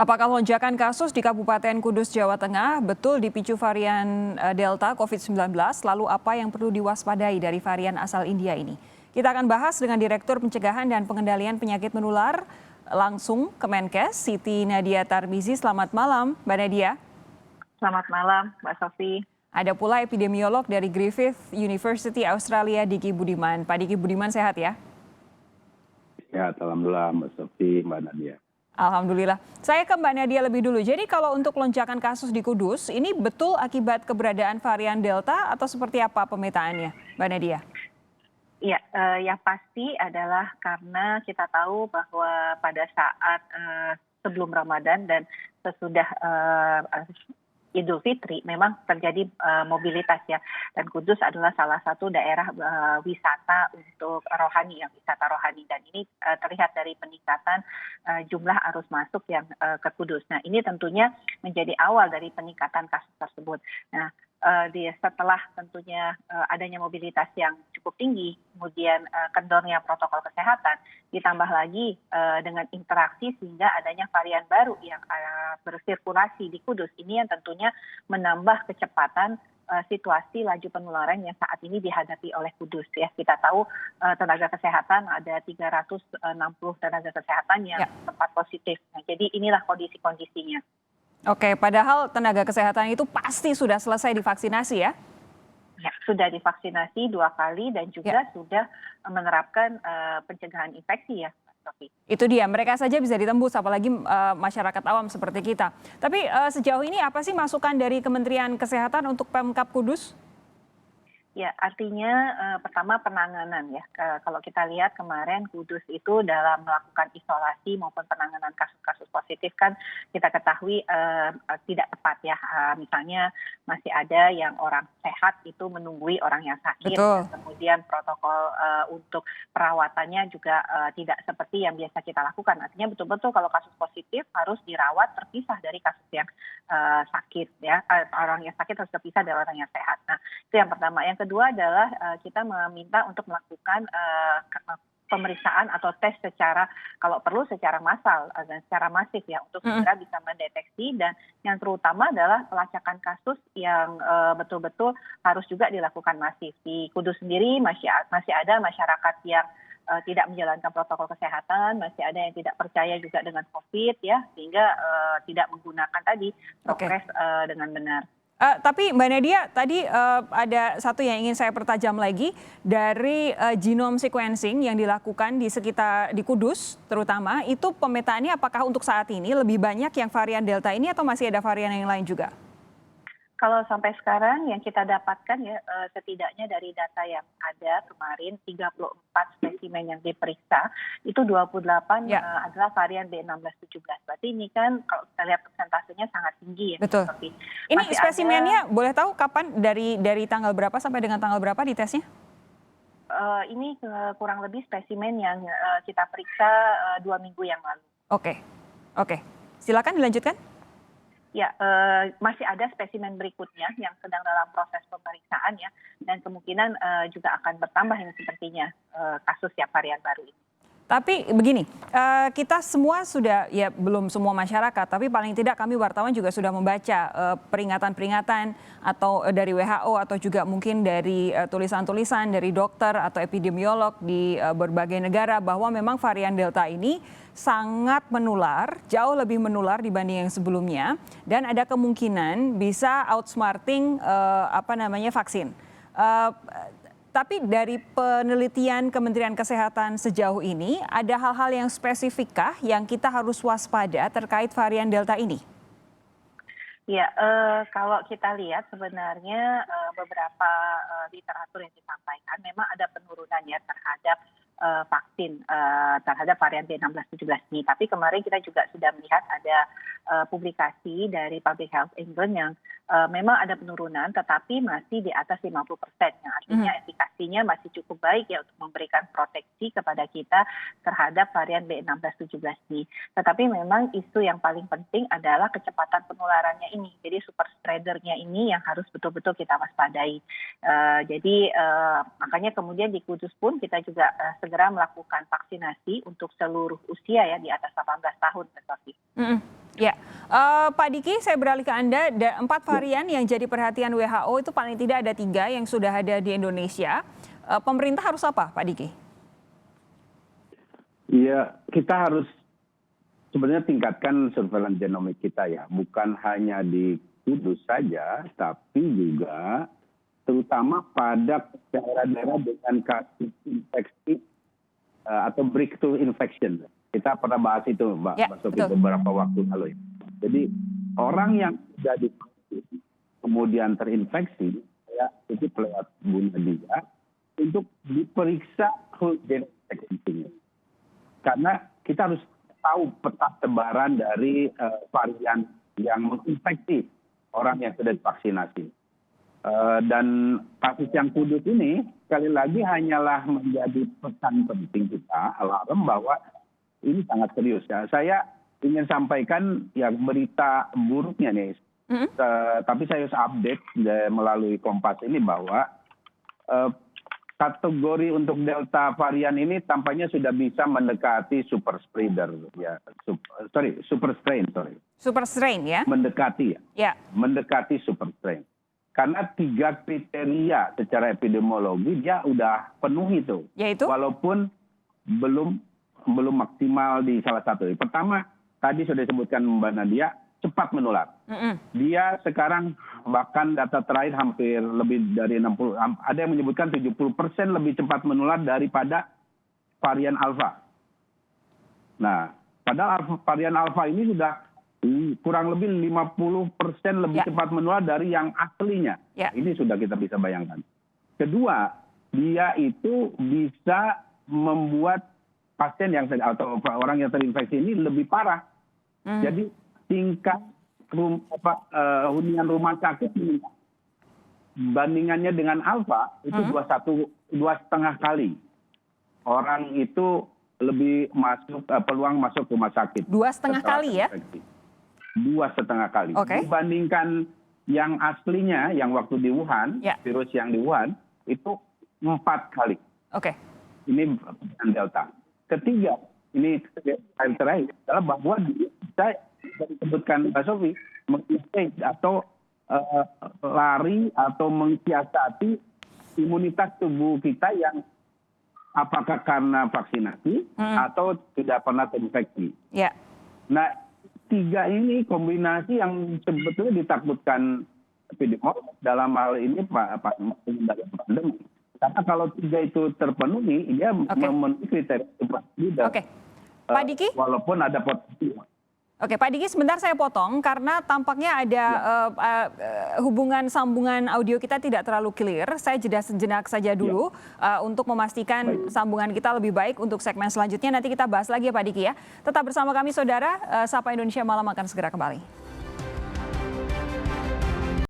Apakah lonjakan kasus di Kabupaten Kudus, Jawa Tengah betul dipicu varian Delta COVID-19? Lalu apa yang perlu diwaspadai dari varian asal India ini? Kita akan bahas dengan Direktur Pencegahan dan Pengendalian Penyakit Menular langsung Kemenkes, Siti Nadia Tarmizi. Selamat malam, Mbak Nadia. Selamat malam, Mbak Sofi. Ada pula epidemiolog dari Griffith University Australia, Diki Budiman. Pak Diki Budiman sehat ya? Ya, alhamdulillah Mbak Sofi, Mbak Nadia. Alhamdulillah. Saya ke Mbak Nadia lebih dulu. Jadi kalau untuk lonjakan kasus di Kudus, ini betul akibat keberadaan varian Delta atau seperti apa pemetaannya, Mbak Nadia? Ya, yang pasti adalah karena kita tahu bahwa pada saat sebelum Ramadan dan sesudah Idul Fitri memang terjadi mobilitas ya, dan Kudus adalah salah satu daerah wisata untuk rohani, yang wisata rohani, dan ini terlihat dari peningkatan jumlah arus masuk yang ke Kudus. Nah, ini tentunya menjadi awal dari peningkatan kasus tersebut. Nah, setelah tentunya adanya mobilitas yang cukup tinggi, kemudian kendornya protokol kesehatan, ditambah lagi dengan interaksi sehingga adanya varian baru yang bersirkulasi di Kudus, ini yang tentunya menambah kecepatan situasi laju penularan yang saat ini dihadapi oleh Kudus ya. Kita tahu tenaga kesehatan ada 360 tenaga kesehatan yang sempat positif. Nah, jadi inilah kondisi-kondisinya. Oke, padahal tenaga kesehatan itu pasti sudah selesai divaksinasi ya? Ya, sudah divaksinasi 2 kali dan juga sudah menerapkan pencegahan infeksi ya, Sofi. Itu dia, mereka saja bisa ditembus, apalagi masyarakat awam seperti kita. Tapi sejauh ini apa sih masukan dari Kementerian Kesehatan untuk Pemkab Kudus? Ya, artinya pertama penanganan ya. Kalau kita lihat kemarin Kudus itu dalam melakukan isolasi maupun penanganan kasus-kasus positif kan kita ketahui tidak tepat ya. Misalnya masih ada yang orang sehat itu menunggui orang yang sakit. Dan kemudian protokol untuk perawatannya juga tidak seperti yang biasa kita lakukan. Artinya betul-betul kalau kasus positif harus dirawat terpisah dari kasus yang sakit ya. Orang yang sakit harus terpisah dari orang yang sehat. Nah, itu yang pertama. Yang kedua adalah kita meminta untuk melakukan pemeriksaan atau tes secara, kalau perlu secara massal dan secara masif ya, untuk segera bisa mendeteksi, dan yang terutama adalah pelacakan kasus yang betul-betul harus juga dilakukan masif. Di Kudus sendiri masih ada masyarakat yang tidak menjalankan protokol kesehatan, masih ada yang tidak percaya juga dengan COVID ya, sehingga tidak menggunakan tadi prokes dengan benar. Tapi Mbak Nadia, tadi ada satu yang ingin saya pertajam lagi dari genome sequencing yang dilakukan di Kudus terutama, itu pemetaannya apakah untuk saat ini lebih banyak yang varian Delta ini atau masih ada varian yang lain juga? Kalau sampai sekarang yang kita dapatkan ya, setidaknya dari data yang ada kemarin 34 spesimen yang diperiksa, itu 28 adalah varian B1617. Berarti ini kan kalau kita lihat persentasenya sangat tinggi ya. Betul. Ini spesimennya boleh tahu kapan, dari tanggal berapa sampai dengan tanggal berapa di tesnya? Ini kurang lebih spesimen yang kita periksa 2 minggu yang lalu. Oke. Silakan dilanjutkan. Ya, masih ada spesimen berikutnya yang sedang dalam proses pemeriksaan ya, dan kemungkinan juga akan bertambah ini sepertinya kasus yang varian baru ini. Tapi begini, kita semua sudah, ya belum semua masyarakat, tapi paling tidak kami wartawan juga sudah membaca peringatan-peringatan atau dari WHO atau juga mungkin dari tulisan-tulisan dari dokter atau epidemiolog di berbagai negara bahwa memang varian Delta ini sangat menular, jauh lebih menular dibanding yang sebelumnya, dan ada kemungkinan bisa outsmarting vaksin. Tapi dari penelitian Kementerian Kesehatan sejauh ini, ada hal-hal yang spesifikkah yang kita harus waspada terkait varian Delta ini? Ya, kalau kita lihat sebenarnya beberapa literatur yang disampaikan memang ada penurunan ya terhadap vaksin terhadap varian B1617 ini. Tapi kemarin kita juga sudah melihat ada publikasi dari Public Health England yang memang ada penurunan tetapi masih di atas 50%. Yang artinya efikasinya masih cukup baik ya untuk memberikan proteksi kepada kita terhadap varian B1617 ini. Tetapi memang isu yang paling penting adalah kecepatan penularannya ini. Jadi super spreader-nya ini yang harus betul-betul kita waspadai. Jadi makanya kemudian di Kudus pun kita juga segera melakukan vaksinasi untuk seluruh usia ya di atas 18 tahun. Ya, Pak Diki, saya beralih ke Anda. 4 varian yang jadi perhatian WHO itu paling tidak ada 3 yang sudah ada di Indonesia. Pemerintah harus apa, Pak Diki? Iya, kita harus sebenarnya tingkatkan surveillance genomik kita ya, bukan hanya di Kudus saja, tapi juga terutama pada daerah-daerah dengan kasus infeksi atau breakthrough infection. Kita pernah bahas itu, Mbak Sofi, beberapa waktu lalu. Jadi orang yang sudah divaksin kemudian terinfeksi, ya itu lewat Bu Nadia untuk diperiksa whole genome sequencing. Karena kita harus tahu peta sebaran dari varian yang menginfeksi orang yang sudah divaksinasi. Dan kasus yang Kudus ini sekali lagi hanyalah menjadi pesan penting kita, alarm bahwa ini sangat serius. Ya. Saya ingin sampaikan yang berita buruknya nih, tapi saya harus update melalui Kompas ini bahwa kategori untuk Delta varian ini tampaknya sudah bisa mendekati super spreader, ya, super strain. Super strain ya? Mendekati ya. Mendekati super strain. Karena 3 kriteria secara epidemiologi dia udah penuh itu. Yaitu? Walaupun belum maksimal di salah satu. Pertama, tadi sudah disebutkan Mbak Nadia, cepat menular. Dia sekarang bahkan data terakhir hampir lebih dari 60, ada yang menyebutkan 70% lebih cepat menular daripada varian Alpha. Nah, padahal varian Alpha ini sudah kurang lebih 50% lebih cepat menular dari yang aslinya. Ini sudah kita bisa bayangkan. Kedua, dia itu bisa membuat pasien yang atau orang yang terinfeksi ini lebih parah. Jadi tingkat hunian rumah sakit bandingannya dengan Alpha itu 2,5 kali. Orang itu lebih peluang masuk rumah sakit. 2,5 kali ya? 2,5 kali. Dibandingkan yang aslinya, yang waktu di Wuhan, virus yang di Wuhan, itu 4 kali. Ini Delta. Ketiga, ini yang terakhir adalah bahwa saya disebutkan Mbak Sofi, menginfeksi atau lari atau mengsiasati imunitas tubuh kita yang apakah karena vaksinasi atau tidak pernah terinfeksi. Nah, 3 ini kombinasi yang sebetulnya ditakutkan epidemiolog dalam hal ini Pak pandemi. Karena kalau 3 itu terpenuhi, dia memenuhi kriteria super spreader. Pak Diki? Walaupun ada potensi. Pak Diki, sebentar saya potong karena tampaknya ada hubungan sambungan audio kita tidak terlalu clear. Saya jeda sejenak saja dulu untuk memastikan sambungan kita lebih baik untuk segmen selanjutnya. Nanti kita bahas lagi ya Pak Diki ya. Tetap bersama kami saudara, Sapa Indonesia Malam akan segera kembali.